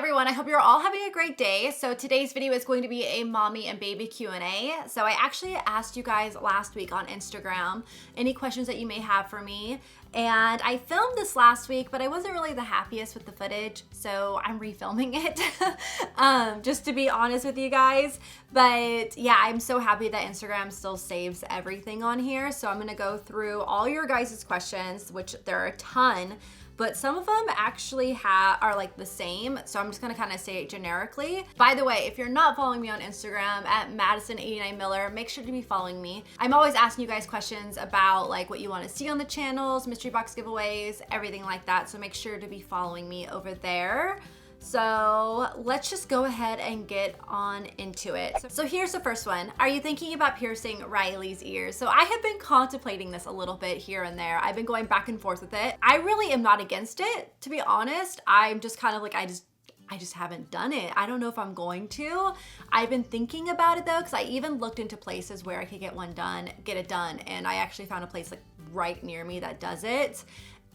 everyone, I hope you're all having a great day. So today's video is going to be a mommy and baby Q&A. So I actually asked you guys last week on Instagram any questions that you may have for me. And I filmed this last week, but I wasn't really the happiest with the footage, so I'm refilming it, just to be honest with you guys. But yeah, I'm so happy that Instagram still saves everything on here. So I'm gonna go through all your guys' questions, which there are a ton, but some of them actually are like the same. So I'm just gonna kind of say it generically. By the way, if you're not following me on Instagram at Madison89Miller, make sure to be following me. I'm always asking you guys questions about like what you wanna see on the channels, mystery box giveaways, everything like that. So make sure to be following me over there. So let's just go ahead and get on into it. So here's the first one. Are you thinking about piercing Riley's ears? So I have been contemplating this a little bit here and there. I've been going back and forth with it. I really am not against it, to be honest. I'm just kind of like, I just haven't done it. I don't know if I'm going to. I've been thinking about it though, because I even looked into places where I could get it done. And I actually found a place like right near me that does it.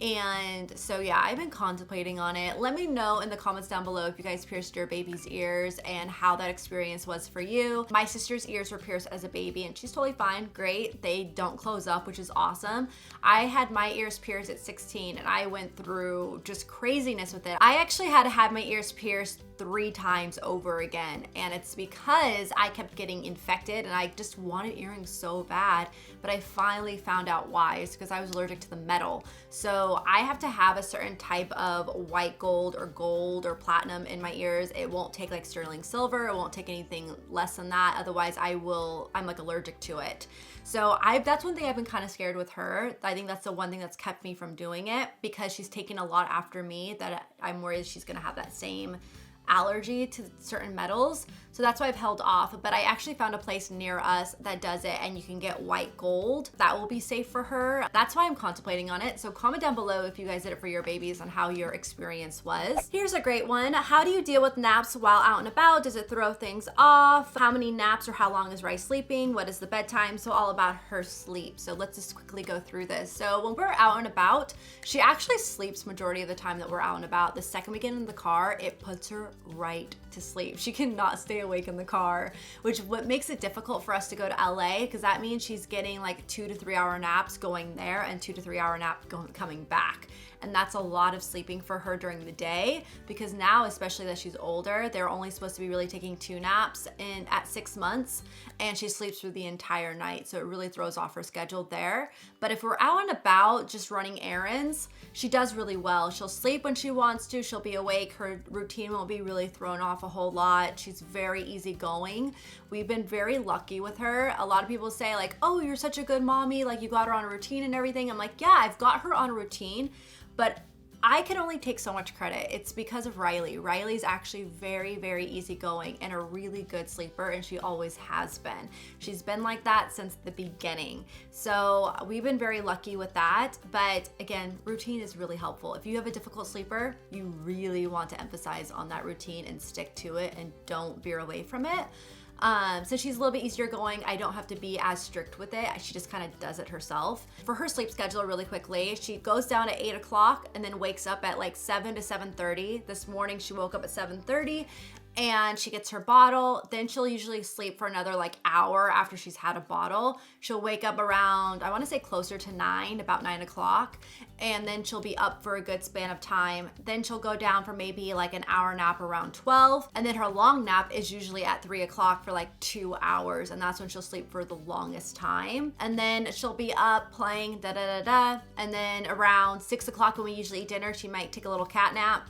And so yeah, I've been contemplating on it. Let me know in the comments down below if you guys pierced your baby's ears and how that experience was for you. My sister's ears were pierced as a baby and she's totally fine, great. They don't close up, which is awesome. I had my ears pierced at 16 and I went through just craziness with it. I actually had to have my ears pierced 3 times over again, and it's because I kept getting infected and I just wanted earrings so bad, but I finally found out why. It's because I was allergic to the metal. So I have to have a certain type of white gold or platinum in my ears. It won't take like sterling silver, it won't take anything less than that, otherwise I'm like allergic to it. So that's one thing I've been kind of scared with her. I think that's the one thing that's kept me from doing it, because she's taken a lot after me that I'm worried she's gonna have that same allergy to certain metals. So that's why I've held off, but I actually found a place near us that does it and you can get white gold. That will be safe for her. That's why I'm contemplating on it. So comment down below if you guys did it for your babies and how your experience was. Here's a great one. How do you deal with naps while out and about? Does it throw things off? How many naps or how long is Rice sleeping? What is the bedtime? So all about her sleep. So let's just quickly go through this. So when we're out and about, she actually sleeps majority of the time that we're out and about. The second we get in the car, it puts her right to sleep. She cannot stay awake in the car, which what makes it difficult for us to go to LA, because that means she's getting like 2 to 3 hour naps going there and 2 to 3 hour nap coming back. And that's a lot of sleeping for her during the day, because now, especially that she's older, they're only supposed to be really taking 2 naps at 6 months, and she sleeps through the entire night. So it really throws off her schedule there. But if we're out and about just running errands, she does really well. She'll sleep when she wants to, she'll be awake. Her routine won't be really thrown off a whole lot. She's very easygoing. We've been very lucky with her. A lot of people say like, oh, you're such a good mommy, like you got her on a routine and everything. I'm like, yeah, I've got her on a routine, but I can only take so much credit. It's because of Riley. Riley's actually very, very easygoing and a really good sleeper, and she always has been. She's been like that since the beginning. So we've been very lucky with that. But again, routine is really helpful. If you have a difficult sleeper, you really want to emphasize on that routine and stick to it and don't veer away from it. Since she's a little bit easier going, I don't have to be as strict with it. She just kind of does it herself. For her sleep schedule really quickly, she goes down at 8 o'clock and then wakes up at like 7 to 7:30. This morning she woke up at 7:30 and she gets her bottle. Then she'll usually sleep for another like hour after she's had a bottle. She'll wake up around, I want to say closer to 9, about 9 o'clock. And then she'll be up for a good span of time. Then she'll go down for maybe like an hour nap around 12. And then her long nap is usually at 3 o'clock for like 2 hours. And that's when she'll sleep for the longest time. And then she'll be up playing da-da-da-da. And then around 6 o'clock when we usually eat dinner, she might take a little cat nap.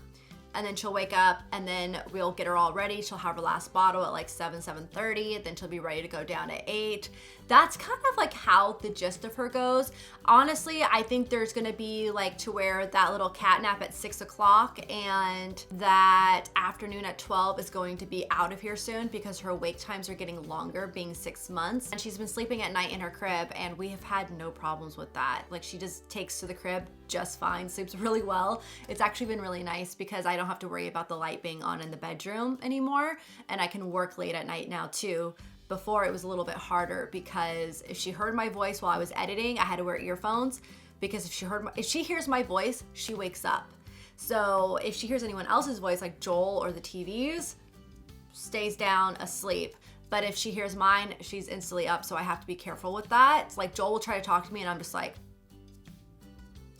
And then she'll wake up and then we'll get her all ready. She'll have her last bottle at like 7:30. Then she'll be ready to go down at 8. That's kind of like how the gist of her goes. Honestly, I think there's gonna be like to where that little cat nap at 6 o'clock and that afternoon at 12 is going to be out of here soon, because her wake times are getting longer, being 6 months. And she's been sleeping at night in her crib and we have had no problems with that. Like she just takes to the crib just fine, sleeps really well. It's actually been really nice because I don't have to worry about the light being on in the bedroom anymore. And I can work late at night now too. Before it was a little bit harder because if she heard my voice while I was editing, I had to wear earphones, because if she hears my voice, she wakes up. So if she hears anyone else's voice, like Joel or the TVs, stays down asleep. But if she hears mine, she's instantly up, so I have to be careful with that. It's like Joel will try to talk to me and I'm just like,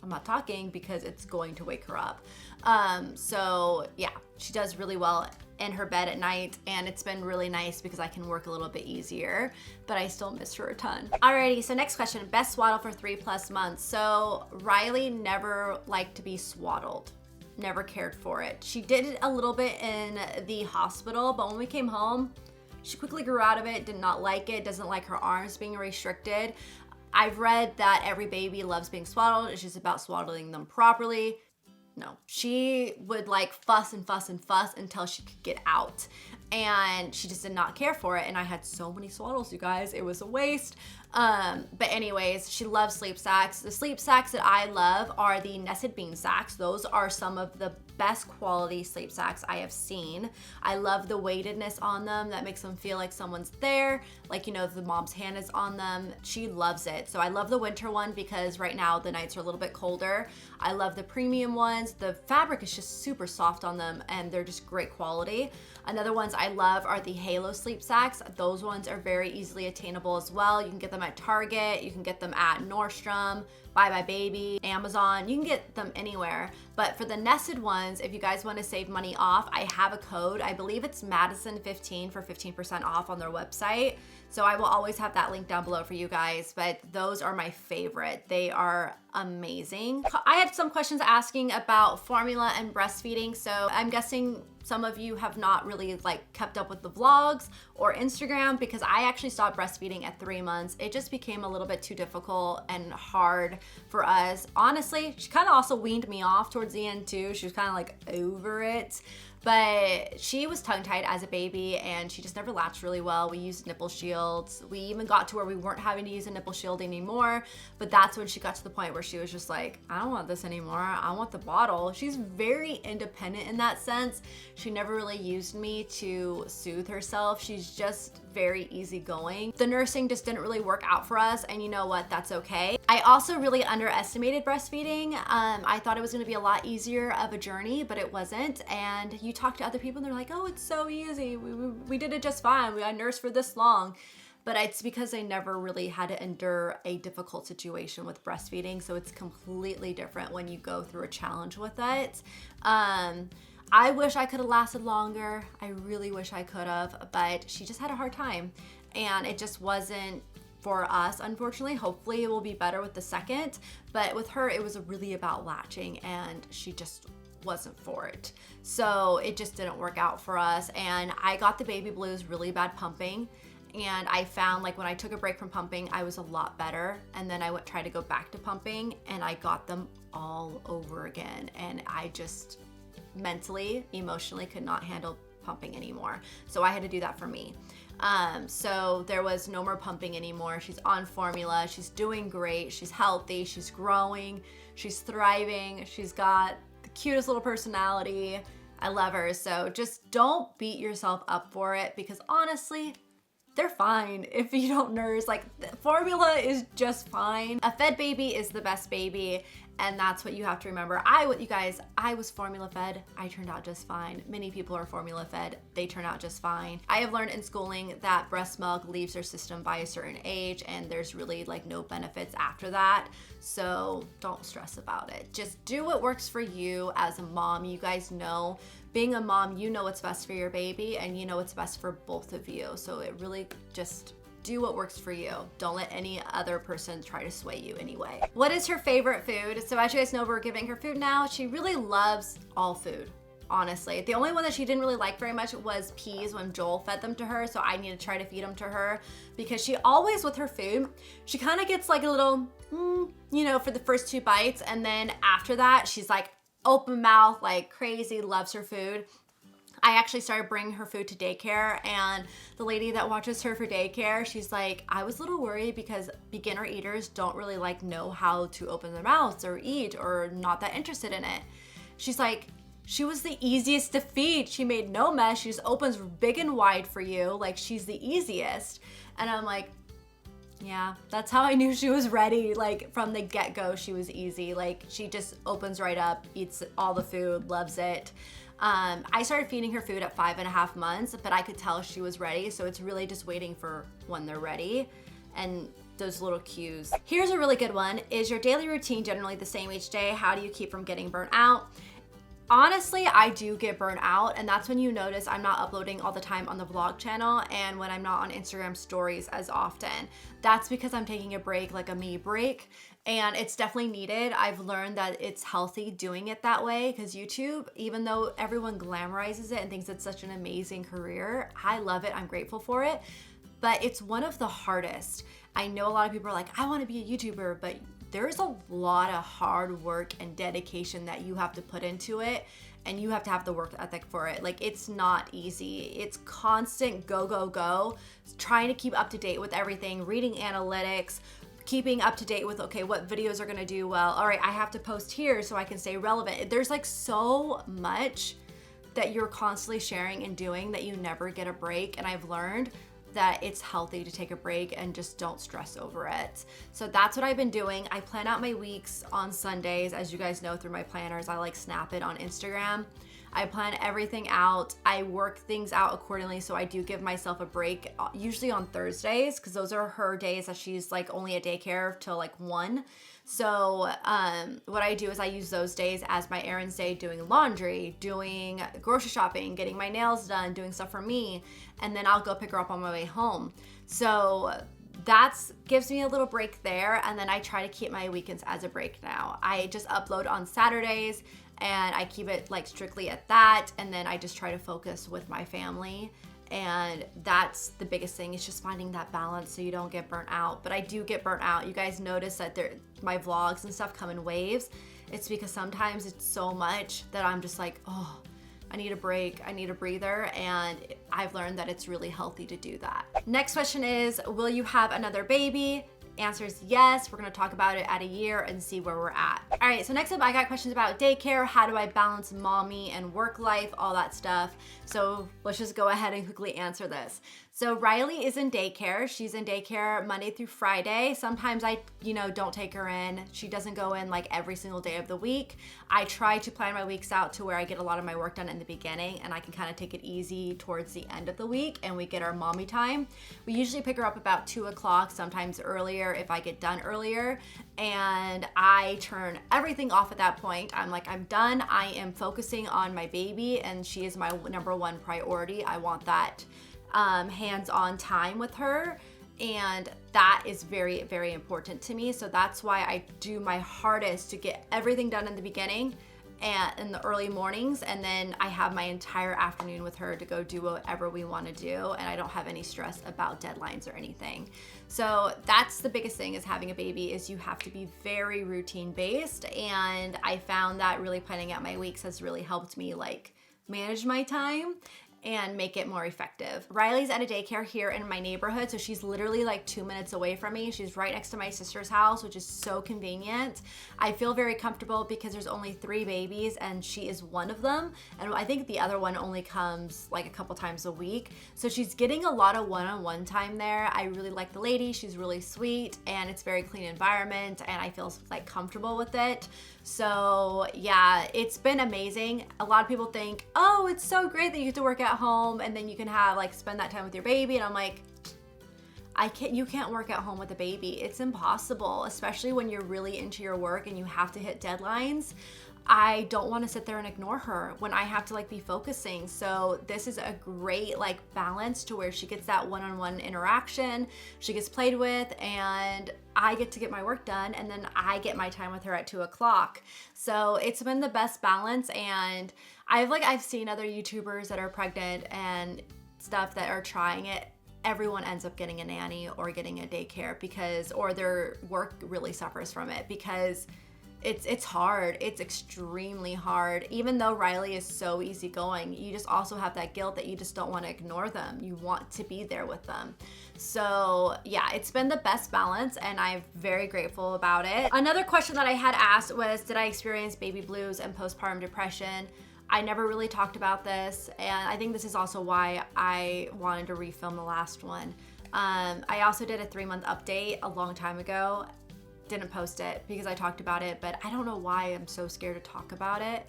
I'm not talking because it's going to wake her up. So yeah, she does really well in her bed at night, and it's been really nice because I can work a little bit easier, but I still miss her a ton. Alrighty, so next question, best swaddle for 3+ months. So Riley never liked to be swaddled. Never cared for it. She did it a little bit in the hospital, but when we came home, she quickly grew out of it, did not like it, doesn't like her arms being restricted. I've read that every baby loves being swaddled. It's just about swaddling them properly. No, she would like fuss and fuss and fuss until she could get out. And she just did not care for it. And I had so many swaddles, you guys. It was a waste. But anyways, she loves sleep sacks. The sleep sacks that I love are the nested bean sacks. Those are some of the best quality sleep sacks I have seen. I love the weightedness on them. That makes them feel like someone's there. Like, you know, the mom's hand is on them. She loves it. So I love the winter one because right now the nights are a little bit colder. I love the premium ones. The fabric is just super soft on them and they're just great quality. Another ones I love are the Halo sleep sacks. Those ones are very easily attainable as well. You can get them at Target, you can get them at Nordstrom, Buy Buy Baby, Amazon, you can get them anywhere. But for the nested ones, if you guys want to save money off, I have a code. I believe it's Madison15 for 15% off on their website. So I will always have that link down below for you guys, but those are my favorite. They are amazing. I had some questions asking about formula and breastfeeding. So I'm guessing some of you have not really like kept up with the vlogs or Instagram because I actually stopped breastfeeding at 3 months. It just became a little bit too difficult and hard for us. Honestly, she kind of also weaned me off towards the end too. She was kind of like over it. But she was tongue-tied as a baby and she just never latched really well. We used nipple shields. We even got to where we weren't having to use a nipple shield anymore. But that's when she got to the point where she was just like, I don't want this anymore. I want the bottle. She's very independent in that sense. She never really used me to soothe herself. She's just very easygoing. The nursing just didn't really work out for us, and you know what? That's okay. I also really underestimated breastfeeding. I thought it was gonna be a lot easier of a journey, but it wasn't. And you talk to other people and they're like, oh, it's so easy. We did it just fine. I nursed for this long. But it's because they never really had to endure a difficult situation with breastfeeding. So it's completely different when you go through a challenge with it. I wish I could have lasted longer. I really wish I could have, but she just had a hard time and it just wasn't for us, unfortunately. Hopefully it will be better with the second, but with her, it was really about latching and she just wasn't for it. So it just didn't work out for us. And I got the baby blues, really bad pumping. And I found like when I took a break from pumping, I was a lot better. And then I would try to go back to pumping and I got them all over again. And I just mentally, emotionally could not handle pumping anymore. So I had to do that for me. So there was no more pumping anymore. She's on formula. She's doing great. She's healthy. She's growing. She's thriving. She's got the cutest little personality. I love her. So just don't beat yourself up for it because honestly, they're fine if you don't nurse. Like, formula is just fine. A fed baby is the best baby, and that's what you have to remember. You guys, I was formula fed. I turned out just fine. Many people are formula fed. They turn out just fine. I have learned in schooling that breast milk leaves their system by a certain age, and there's really like no benefits after that. So don't stress about it. Just do what works for you as a mom. You guys know, being a mom, you know what's best for your baby and you know what's best for both of you. So it really just do what works for you. Don't let any other person try to sway you anyway. What is her favorite food? So as you guys know, we're giving her food now. She really loves all food, honestly. The only one that she didn't really like very much was peas when Joel fed them to her. So I need to try to feed them to her because she always, with her food, she kind of gets like a little, you know, for the first 2 bites. And then after that, she's like open mouth, like crazy, loves her food. I actually started bringing her food to daycare, and the lady that watches her for daycare, she's like, I was a little worried because beginner eaters don't really like know how to open their mouths or eat or not that interested in it. She's like, she was the easiest to feed. She made no mess. She just opens big and wide for you. Like, she's the easiest. And I'm like, Yeah, that's how I knew she was ready. Like from the get-go, she was easy. Like she just opens right up, eats all the food, loves it. I started feeding her food at 5.5 months, but I could tell she was ready. So it's really just waiting for when they're ready and those little cues. Here's a really good one. Is your daily routine generally the same each day? How do you keep from getting burnt out? Honestly, I do get burnt out, and that's when you notice I'm not uploading all the time on the vlog channel and when I'm not on Instagram stories as often. That's because I'm taking a break, like a me break, and it's definitely needed. I've learned that it's healthy doing it that way because YouTube, even though everyone glamorizes it and thinks it's such an amazing career, I love it, I'm grateful for it, but it's one of the hardest. I know a lot of people are like, I want to be a YouTuber, but there's a lot of hard work and dedication that you have to put into it, and you have to have the work ethic for it. Like, it's not easy. It's constant go, go, go, trying to keep up to date with everything, reading analytics, keeping up to date with, okay, what videos are gonna do well. All right, I have to post here so I can stay relevant. There's like so much that you're constantly sharing and doing that you never get a break, and I've learned that it's healthy to take a break and just don't stress over it. So that's what I've been doing. I plan out my weeks on Sundays. As you guys know through my planners, I like snap it on Instagram. I plan everything out. I work things out accordingly, so I do give myself a break, usually on Thursdays, because those are her days that she's like only at daycare till like 1. So what I do is I use those days as my errands day, doing laundry, doing grocery shopping, getting my nails done, doing stuff for me, and then I'll go pick her up on my way home. So that's gives me a little break there, and then I try to keep my weekends as a break now. I just upload on Saturdays, and I keep it like strictly at that, and then I just try to focus with my family. And that's the biggest thing, is just finding that balance so you don't get burnt out. But I do get burnt out. You guys notice that my vlogs and stuff come in waves. It's because sometimes it's so much that I'm just like, oh, I need a break, I need a breather, and I've learned that it's really healthy to do that. Next question is, will you have another baby? Answer is yes. We're gonna talk about it at a year and see where we're at. All right, so next up, I got questions about daycare. How do I balance mommy and work life, all that stuff. So let's just go ahead and quickly answer this. So Riley is in daycare. She's in daycare Monday through Friday. Sometimes I, don't take her in. She doesn't go in like every single day of the week. I try to plan my weeks out to where I get a lot of my work done in the beginning, and I can kind of take it easy towards the end of the week, and we get our mommy time. We usually pick her up about 2 o'clock, sometimes earlier if I get done earlier, and I turn everything off at that point. I'm like, I'm done. I am focusing on my baby, and she is my #1 priority. I want that hands-on time with her, and that is very, very important to me. So that's why I do my hardest to get everything done in the beginning and in the early mornings, and then I have my entire afternoon with her to go do whatever we want to do, and I don't have any stress about deadlines or anything. So that's the biggest thing, is having a baby, is you have to be very routine based, and I found that really planning out my weeks has really helped me like manage my time and make it more effective. Riley's at a daycare here in my neighborhood, so she's literally like 2 minutes away from me. She's right next to my sister's house, which is so convenient. I feel very comfortable because there's only 3 babies and she is one of them, and I think the other one only comes like a couple times a week. So she's getting a lot of one-on-one time there. I really like the lady. She's really sweet, and it's very clean environment, and I feel like comfortable with it. So yeah, it's been amazing. A lot of people think, oh, it's so great that you get to work at home and then you can have like spend that time with your baby, and I'm like, you can't work at home with a baby. It's impossible, especially when you're really into your work and you have to hit deadlines. I don't want to sit there and ignore her when I have to like be focusing. So this is a great like balance to where she gets that one-on-one interaction, she gets played with, and I get to get my work done, and then I get my time with her at 2 o'clock. So it's been the best balance, and I've seen other YouTubers that are pregnant and stuff that are trying it. Everyone ends up getting a nanny or getting a daycare or their work really suffers from it, because it's hard. It's extremely hard. Even though Riley is so easygoing, you just also have that guilt that you just don't want to ignore them. You want to be there with them. So yeah, it's been the best balance, and I'm very grateful about it. Another question that I had asked was, did I experience baby blues and postpartum depression? I never really talked about this, and I think this is also why I wanted to refilm the last one. I also did a 3-month update a long time ago. Didn't post it because I talked about it, but I don't know why I'm so scared to talk about it.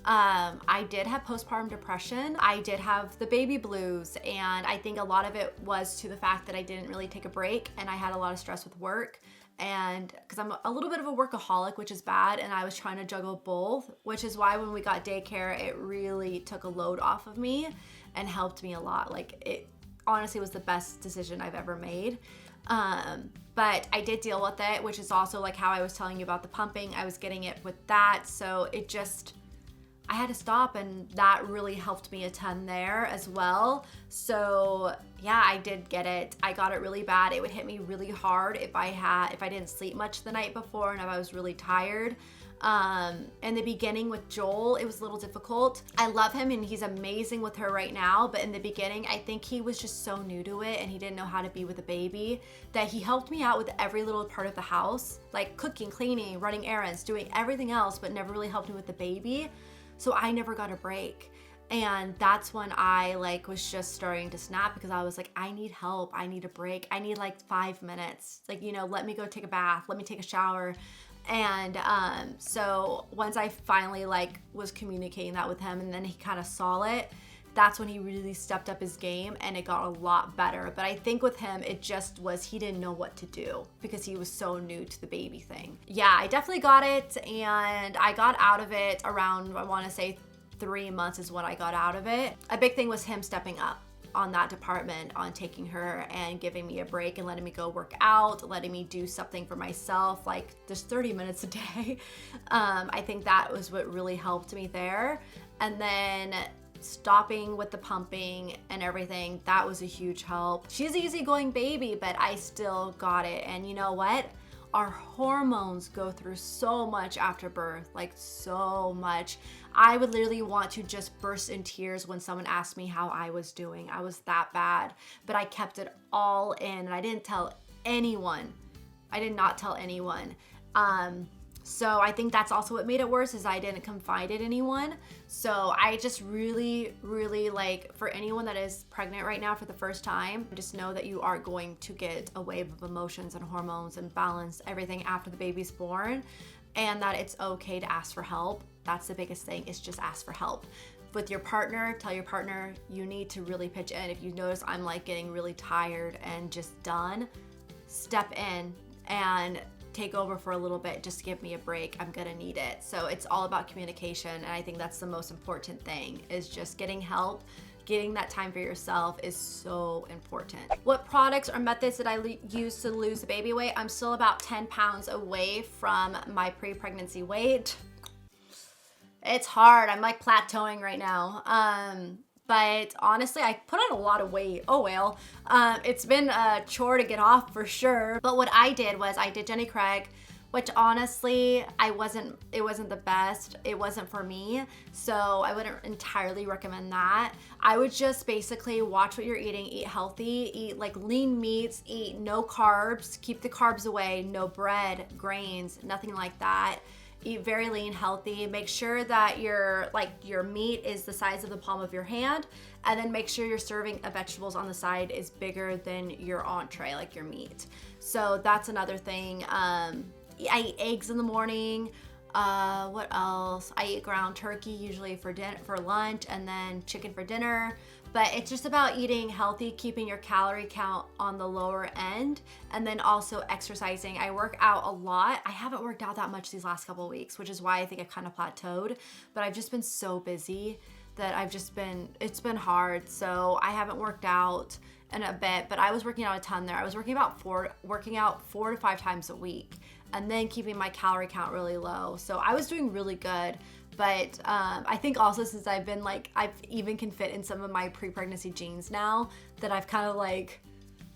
I did have postpartum depression. I did have the baby blues, and I think a lot of it was to the fact that I didn't really take a break, and I had a lot of stress with work, and because I'm a little bit of a workaholic, which is bad, and I was trying to juggle both, which is why when we got daycare, it really took a load off of me and helped me a lot. Like, it honestly was the best decision I've ever made. But I did deal with it, which is also like how I was telling you about the pumping. I was getting it with that, so it just, I had to stop, and that really helped me a ton there as well. So yeah, I did get it. I got it really bad. It would hit me really hard if I didn't sleep much the night before and if I was really tired. In the beginning with Joel, it was a little difficult. I love him and he's amazing with her right now, but in the beginning, I think he was just so new to it and he didn't know how to be with a baby that he helped me out with every little part of the house, like cooking, cleaning, running errands, doing everything else, but never really helped me with the baby. So I never got a break. And that's when I was just starting to snap, because I was like, I need help. I need a break. I need 5 minutes. Let me go take a bath. Let me take a shower. And so once I finally was communicating that with him, and then he kind of saw it, that's when he really stepped up his game and it got a lot better. But I think with him, it just was, he didn't know what to do because he was so new to the baby thing. Yeah, I definitely got it, and I got out of it around, I want to say 3 months is when I got out of it. A big thing was him stepping up on that department, on taking her and giving me a break and letting me go work out, letting me do something for myself, just 30 minutes a day. I think that was what really helped me there. And then stopping with the pumping and everything, that was a huge help. She's an easygoing baby, but I still got it. And you know what? Our hormones go through so much after birth, so much. I would literally want to just burst in tears when someone asked me how I was doing. I was that bad, but I kept it all in and I didn't tell anyone. I did not tell anyone. So I think that's also what made it worse, is I didn't confide in anyone. So I just really, really for anyone that is pregnant right now for the first time, just know that you are going to get a wave of emotions and hormones and balance everything after the baby's born, and that it's okay to ask for help. That's the biggest thing, is just ask for help. With your partner, tell your partner you need to really pitch in. If you notice I'm getting really tired and just done, step in and take over for a little bit. Just give me a break. I'm gonna need it. So it's all about communication, and I think that's the most important thing, is just getting help. Getting that time for yourself is so important. What products or methods did I use to lose the baby weight? I'm still about 10 pounds away from my pre-pregnancy weight. It's hard. I'm plateauing right now. But honestly, I put on a lot of weight. Oh well. It's been a chore to get off for sure. But what I did was I did Jenny Craig, which honestly, it wasn't the best. It wasn't for me. So I wouldn't entirely recommend that. I would just basically watch what you're eating, eat healthy, eat lean meats, eat no carbs, keep the carbs away, no bread, grains, nothing like that. Eat very lean, healthy. Make sure that your meat is the size of the palm of your hand, and then make sure your serving of vegetables on the side is bigger than your entree, your meat. So that's another thing. I eat eggs in the morning. What else? I eat ground turkey usually for lunch, and then chicken for dinner. But it's just about eating healthy, keeping your calorie count on the lower end, and then also exercising. I work out a lot. I haven't worked out that much these last couple of weeks, which is why I think I kind of plateaued, but I've just been so busy that it's been hard. So I haven't worked out in a bit, but I was working out a ton there. I was working out 4 to 5 times a week, and then keeping my calorie count really low. So I was doing really good. But I think also since I've been I've even can fit in some of my pre-pregnancy jeans now, that I've kind of was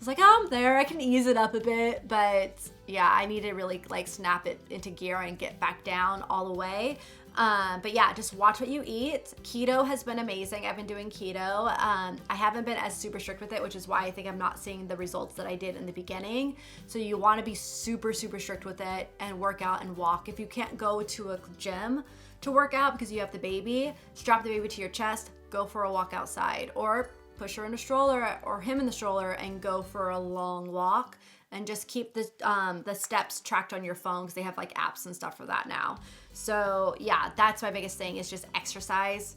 oh, I'm there, I can ease it up a bit. But yeah, I need to really snap it into gear and get back down all the way. But yeah, just watch what you eat. Keto has been amazing. I've been doing keto. I haven't been as super strict with it, which is why I think I'm not seeing the results that I did in the beginning. So you want to be super, super strict with it and work out and walk. If you can't go to a gym to work out because you have the baby, strap the baby to your chest, go for a walk outside, or push her in a stroller or him in the stroller and go for a long walk, and just keep the steps tracked on your phone, because they have like apps and stuff for that now. So yeah, that's my biggest thing, is just exercise,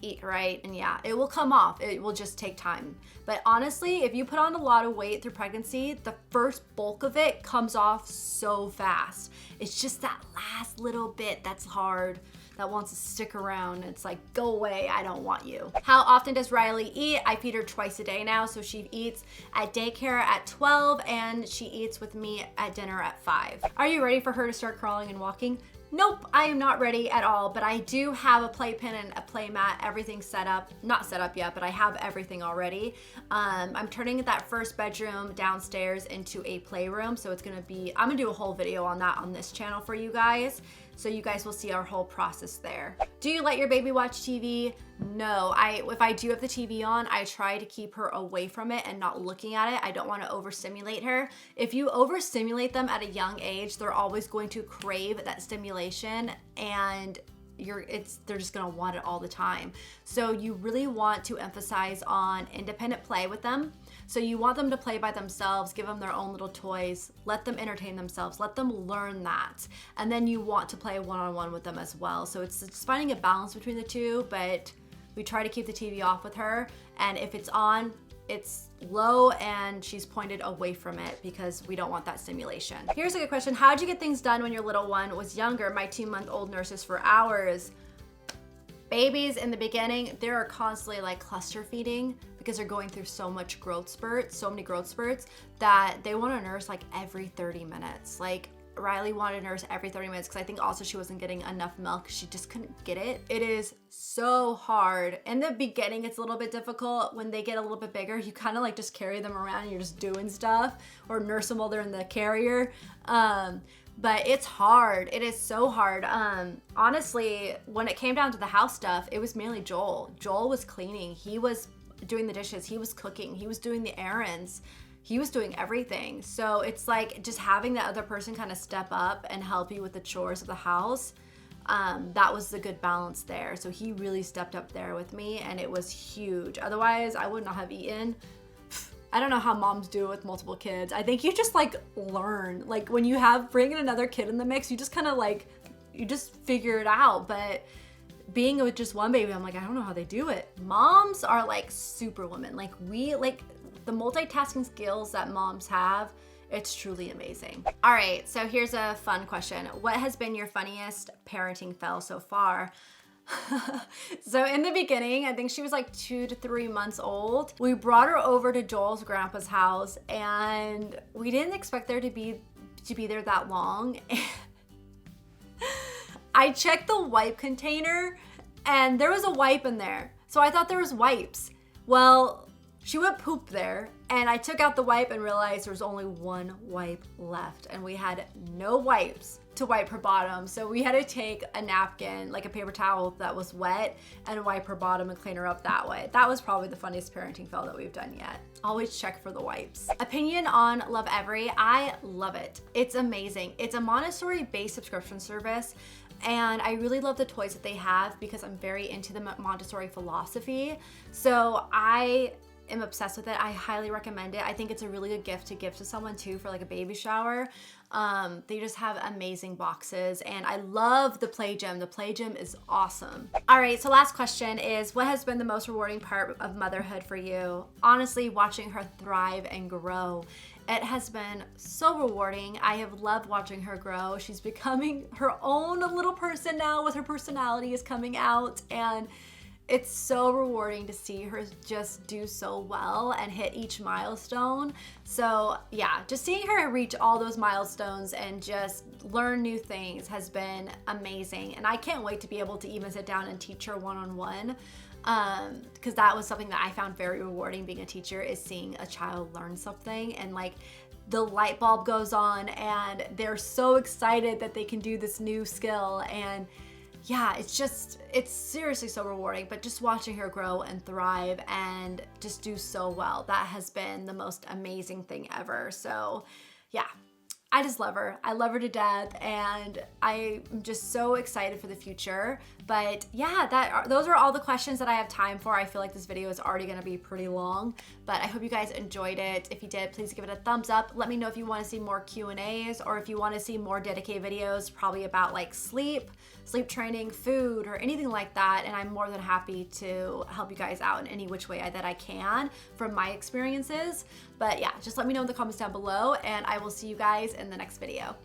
eat right, and yeah, it will come off. It will just take time. But honestly, if you put on a lot of weight through pregnancy, the first bulk of it comes off so fast. It's just that last little bit that's hard, that wants to stick around. It's like, go away, I don't want you. How often does Riley eat? I feed her twice a day now, so she eats at daycare at 12 and she eats with me at dinner at 5. Are you ready for her to start crawling and walking? Nope, I am not ready at all, but I do have a playpen and a play mat, everything set up. Not set up yet, but I have everything already. I'm turning that first bedroom downstairs into a playroom, so it's gonna be, I'm gonna do a whole video on that on this channel for you guys, so you guys will see our whole process there. Do you let your baby watch TV? No, if I do have the TV on, I try to keep her away from it and not looking at it. I don't want to overstimulate her. If you overstimulate them at a young age, they're always going to crave that stimulation, and they're just gonna want it all the time. So you really want to emphasize on independent play with them. So you want them to play by themselves, give them their own little toys, let them entertain themselves, let them learn that. And then you want to play one-on-one with them as well. So it's finding a balance between the two, but we try to keep the TV off with her. And if it's on, it's low and she's pointed away from it, because we don't want that stimulation. Here's a good question. How'd you get things done when your little one was younger? My 2-month-old nurses for hours. Babies in the beginning, they're constantly like cluster feeding, because they're going through so many growth spurts, that they want to nurse like every 30 minutes. Like Riley wanted to nurse every 30 minutes, because I think also she wasn't getting enough milk. She just couldn't get it. It is so hard. In the beginning, it's a little bit difficult. When they get a little bit bigger, you kind of like just carry them around and you're just doing stuff, or nurse them while they're in the carrier. But it's hard. It is so hard. Honestly, when it came down to the house stuff, it was mainly Joel. Joel was cleaning. He was doing the dishes. He was cooking. He was doing the errands. He was doing everything. So it's like just having that other person kind of step up and help you with the chores of the house. That was the good balance there. So he really stepped up there with me, and it was huge. Otherwise, I would not have eaten. I don't know how moms do it with multiple kids. I think you just like learn. Like when you bring in another kid in the mix, you just kind of like, you just figure it out. But being with just one baby, I'm like, I don't know how they do it. Moms are like superwomen. Like the multitasking skills that moms have, it's truly amazing. All right, so here's a fun question. What has been your funniest parenting fail so far? So in the beginning, I think she was like 2 to 3 months old. We brought her over to Joel's grandpa's house, and we didn't expect there to be there that long. I checked the wipe container and there was a wipe in there. So I thought there was wipes. Well, she went poop there, and I took out the wipe and realized there was only one wipe left, and we had no wipes to wipe her bottom. So we had to take a napkin, like a paper towel that was wet, and wipe her bottom and clean her up that way. That was probably the funniest parenting fail that we've done yet. Always check for the wipes. Opinion on Lovevery. I love it. It's amazing. It's a Montessori-based subscription service, and I really love the toys that they have, because I'm very into the Montessori philosophy. So I am obsessed with it. I highly recommend it. I think it's a really good gift to give to someone too, for like a baby shower. They just have amazing boxes, and I love the play gym. The play gym is awesome. All right, so last question is, what has been the most rewarding part of motherhood for you? Honestly, watching her thrive and grow. It has been so rewarding. I have loved watching her grow. She's becoming her own little person now, with her personality is coming out, and it's so rewarding to see her just do so well and hit each milestone. So yeah, just seeing her reach all those milestones and just learn new things has been amazing. And I can't wait to be able to even sit down and teach her one-on-one, because that was something that I found very rewarding being a teacher, is seeing a child learn something, and like the light bulb goes on and they're so excited that they can do this new skill. And yeah, it's seriously so rewarding. But just watching her grow and thrive and just do so well, that has been the most amazing thing ever. So yeah, I just love her. I love her to death, and I'm just so excited for the future. But yeah, those are all the questions that I have time for. I feel like this video is already gonna be pretty long, but I hope you guys enjoyed it. If you did, please give it a thumbs up. Let me know if you wanna see more Q&As, or if you wanna see more dedicated videos, probably about like sleep training, food, or anything like that. And I'm more than happy to help you guys out in any which way that I can from my experiences. But yeah, just let me know in the comments down below, and I will see you guys in the next video.